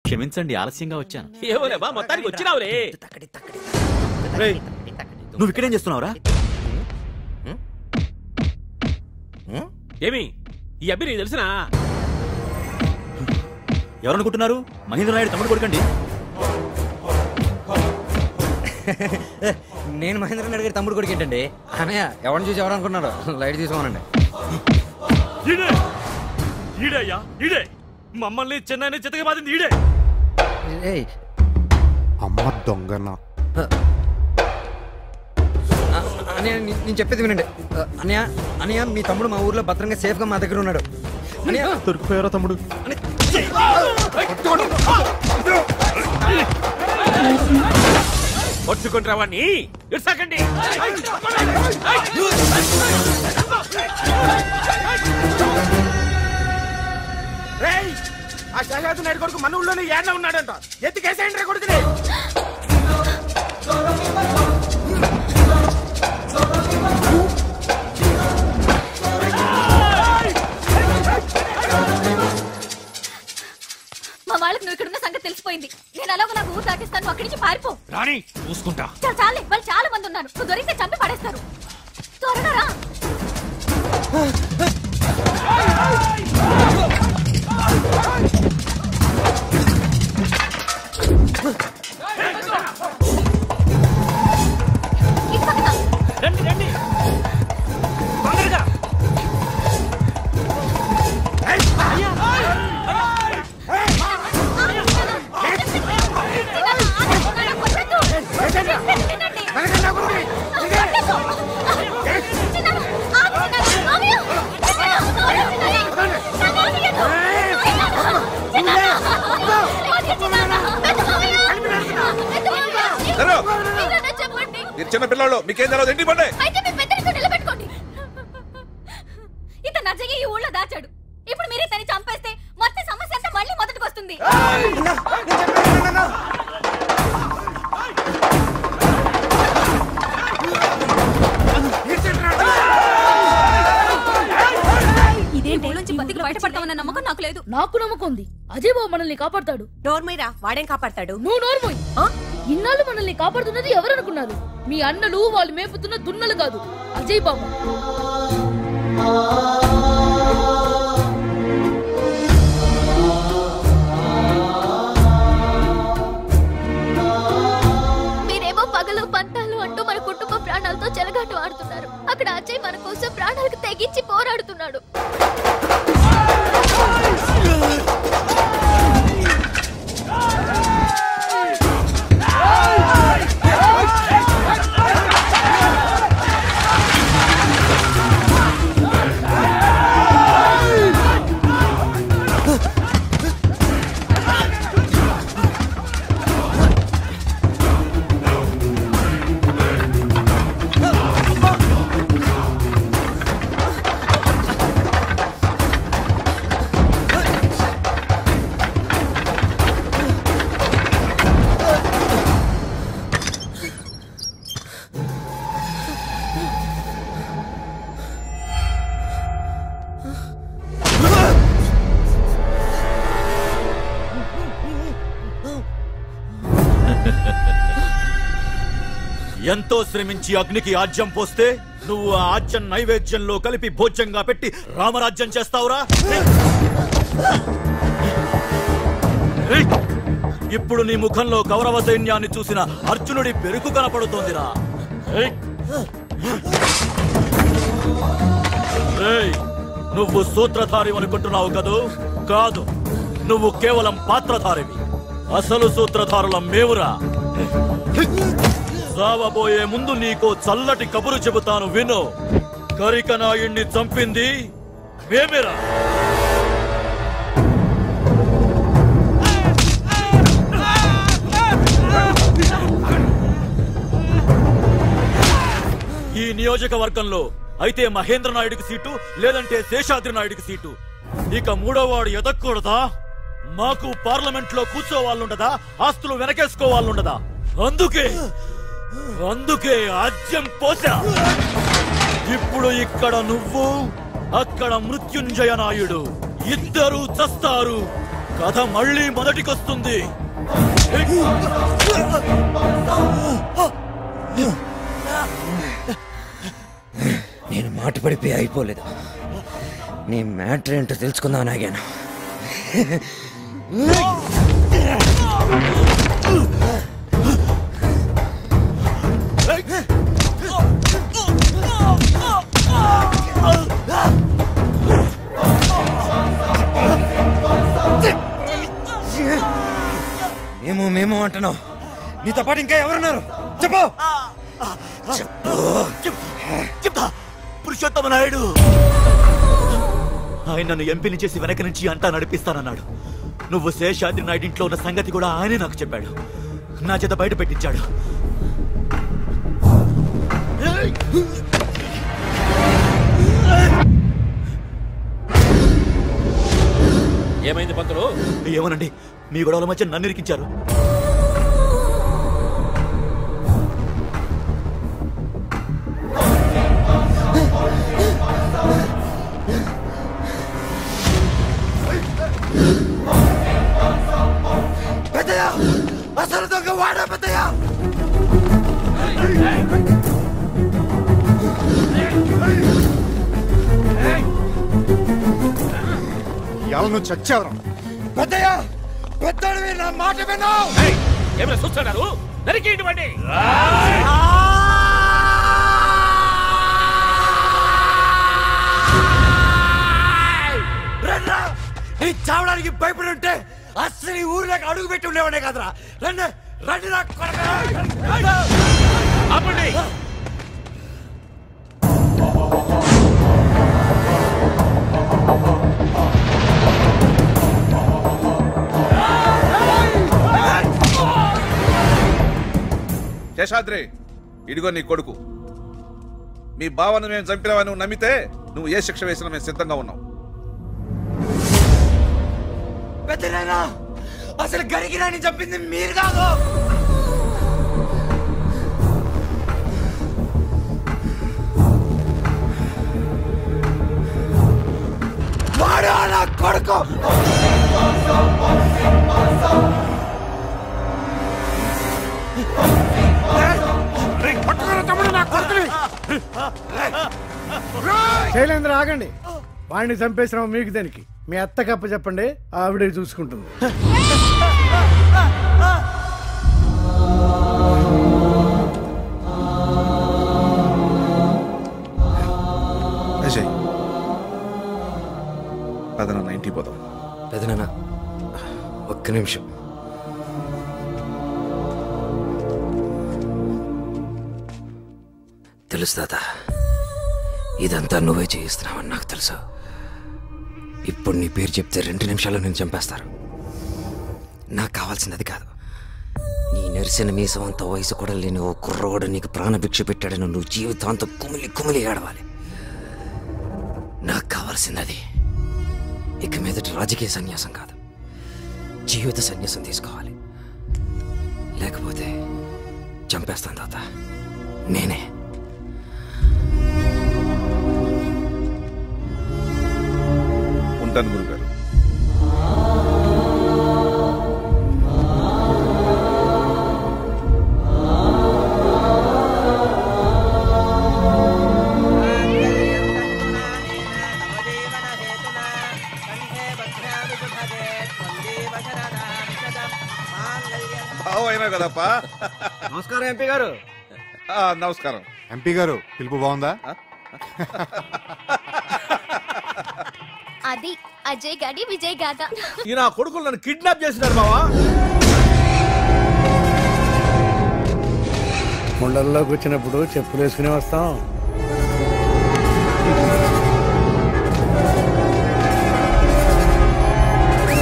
క్షమించండి, ఆలస్యంగా వచ్చాను. ఏమోలేబా, మొత్తానికి వచ్చినావురే. నువ్వు ఇక్కడేం చేస్తున్నావురా? ఏమి ఈ అబ్బి నీకు తెలిసినా? ఎవరనుకుంటున్నారు? మహేంద్ర నాయుడు తమ్ముడు కొడుకండి. నేను మహేంద్ర నాయుడు గారి తమ్ముడు కొడుకు ఏంటండి? అన్నయ్య ఎవరిని చూసి ఎవరు అనుకున్నాడు? లైట్ తీసుకోనండి. ఈడే మమ్మల్ని చెన్నైని చితక బాధింది ఈడే. అమ్మ దొంగన. అన్నయ్య నేను చెప్పేది వినండి. అన్నయ్య మీ తమ్ముడు మా ఊర్లో భద్రంగా సేఫ్ గా మా దగ్గర ఉన్నాడు. అన్నయ్య దొరికిపోయారా తమ్ముడు? పట్టుకుంటారా వాడిని? ఇడ్సాకండి. ఆ శేషాద్రి నాయుడు కొడుకు మన ఊళ్ళోనే ఏడ్లా ఉన్నాడంట. ఎత్తికేసేయండి రా కొడుకుని. మా వాళ్ళకి నువ్వు ఇక్కడున్న సంగతి తెలిసిపోయింది. నేను అలాగో నాకు ఊరు దాటిస్తాను. అక్కడి నుంచి పారిపో. రాణి చూసుకుంటా. చాలే, వాళ్ళు చాలా మంది ఉన్నారు. నువ్వు దొరికితే చంపి పడేస్తారు. త్వరగా రా. రండి రండి తొందరగా. మీరు చిన్న పిల్లలు, మీకేం తెలియదు. ఎండి పడ్డాయి. ఇతను అజయ్ ఈ ఊళ్ళో దాచాడు. ఇప్పుడు మీరే తని చంపేస్తే మొత్తం సమస్య అంతా మళ్ళీ మొదటికి వస్తుంది. ఇదేంటి నుంచి బతికి బయటపడతామన్న నమ్మకం నాకు లేదు. నాకు నమ్మకం ఉంది. అజయ్ బాబు మనల్ని కాపాడతాడు. నోర్మీరా, వాడేం కాపాడతాడు? నువ్వు నోర్మోయ్. ఇన్నాళ్ళు మనల్ని కాపాడుతున్నది ఎవరనుకున్నారు? మీ అన్నలు, వాళ్ళు మేపుతున్న దున్నలు కాదు, అజయ్ బాబు. మీరేమో పగలు పంతాలు అంటూ మన కుటుంబ ప్రాణాలతో చెలగాటు ఆడుతున్నారు. అక్కడ అజయ్ మన కోసం ప్రాణాలకు తెగించి పోరాడుతున్నాడు. ఎంతో శ్రమించి అగ్నికి ఆజ్యం పోస్తే నువ్వు ఆ ఆజ్యం నైవేద్యంలో కలిపి భోజ్యంగా పెట్టి రామరాజ్యం చేస్తావురా? ఇప్పుడు నీ ముఖంలో కౌరవ సైన్యాన్ని చూసిన అర్జునుడి పెరుకు కనపడుతోందిరా. నువ్వు సూత్రధారి అనుకుంటున్నావు కదూ? కాదు, నువ్వు కేవలం పాత్రధారివి. అసలు సూత్రధారులం మేవురా. సావబోయే ముందు నీకో చల్లటి కబురు చెబుతాను, విను. కరికనాయుణ్ణి చంపింది మేమేరా. ఈ నియోజకవర్గంలో అయితే మహేంద్ర నాయుడికి సీటు, లేదంటే శేషాద్రి నాయుడికి సీటు. ఇక మూడోవాడు ఎదక్కూడదా? మాకు పార్లమెంట్ లో కూర్చోవాళ్ళుండదా? ఆస్తులు వెనకేసుకోవాళ్ళుండదా? అందుకే ఆజ్యం పోసా. ఇప్పుడు ఇక్కడ నువ్వు, అక్కడ మృత్యుంజయ నాయుడు, ఇద్దరూ చస్తారు. కథ మళ్ళీ మొదటికొస్తుంది. నేను మాట పడిపోయి అయిపోలేదు. నీ మ్యాటర్ ఏంటో తెలుసుకుందామని ఆగాను. మేము అంటున్నావు. నీతో పాటు ఇంకా ఎవరున్నారు చెప్పు. చెప్తా. పురుషోత్తమ నాయుడు ఆయన నన్ను ఎంపీని చేసి వెనక నుంచి అంతా నడిపిస్తానన్నాడు. నువ్వు శేషాద్రి నాయుడు ఇంట్లో ఉన్న సంగతి కూడా ఆయనే నాకు చెప్పాడు. నా చేత బయట పెట్టించాడు. ఏమైంది పంతులు? ఏమోనండి, మీ గొడవల మధ్య నన్ను ఇరికించారు. అసలు దొంగ వాడా పెద్దయ్యా? ఇవాళ నువ్వు చచ్చావరా పెద్దయ్యా? పెద్దడివి, నా మాట విను. ఏమైనా చూస్తున్నారు? నరికేయండి. చావడానికి భయపడి ఉంటే అసలు ఈ ఊర్లోకి అడుగు పెట్టి ఉండేవాడే కదరా. రండి రండి నా ఆపండి. శేషాద్రి, ఇదిగో నీ కొడుకు. మీ బావను మేము చంపినావని నువ్వు నమ్మితే నువ్వు ఏ శిక్ష వేసినా మేము సిద్ధంగా ఉన్నాం. పెద్దనాయనా, అసలు గరిగిరాని చెప్పింది మీరు కాదు. వాడు నా కొడుకు. శైలేంద్ర ఆగండి. వాడిని చంపేసిన మీకు దానికి మీ అత్త కప్ప చెప్పండి, ఆవిడే చూసుకుంటుంది. అజయ్, పదన ఇంటికి పోదాం. పెదనాన్న ఒక్క నిమిషం. తెలుసు తాత, ఇదంతా నువ్వే చేయిస్తున్నావని నాకు తెలుసు. ఇప్పుడు నీ పేరు చెప్తే 2 నిమిషాల్లో నేను చంపేస్తారు. నాకు కావాల్సింది అది కాదు. నీ నెరిసిన మీసం అంత వయసు కూడా లేని ఓ కుర్రవాడు నీకు ప్రాణభిక్ష పెట్టాడని నువ్వు జీవితాంతం కుమిలి కుమిలి ఏడవాలి. నాకు కావాల్సింది అది. ఇక మీదటి రాజకీయ సన్యాసం కాదు, జీవిత సన్యాసం తీసుకోవాలి. లేకపోతే చంపేస్తాను తాత, నేనే. ఉంటాను గురుగారు. బావ అయినా కదప్పా. నమస్కారం ఎంపీ గారు. నమస్కారం ఎంపీ గారు. పిలుపు బాగుందా? అది అజయ్ గాడి విజయ్ గాథ. ఈ నా కొడుకులు నన్ను కిడ్నాప్ చేసినారు బావా. కొండల్లోకి వచ్చినప్పుడు చెప్పులు వేసుకుని వస్తాం.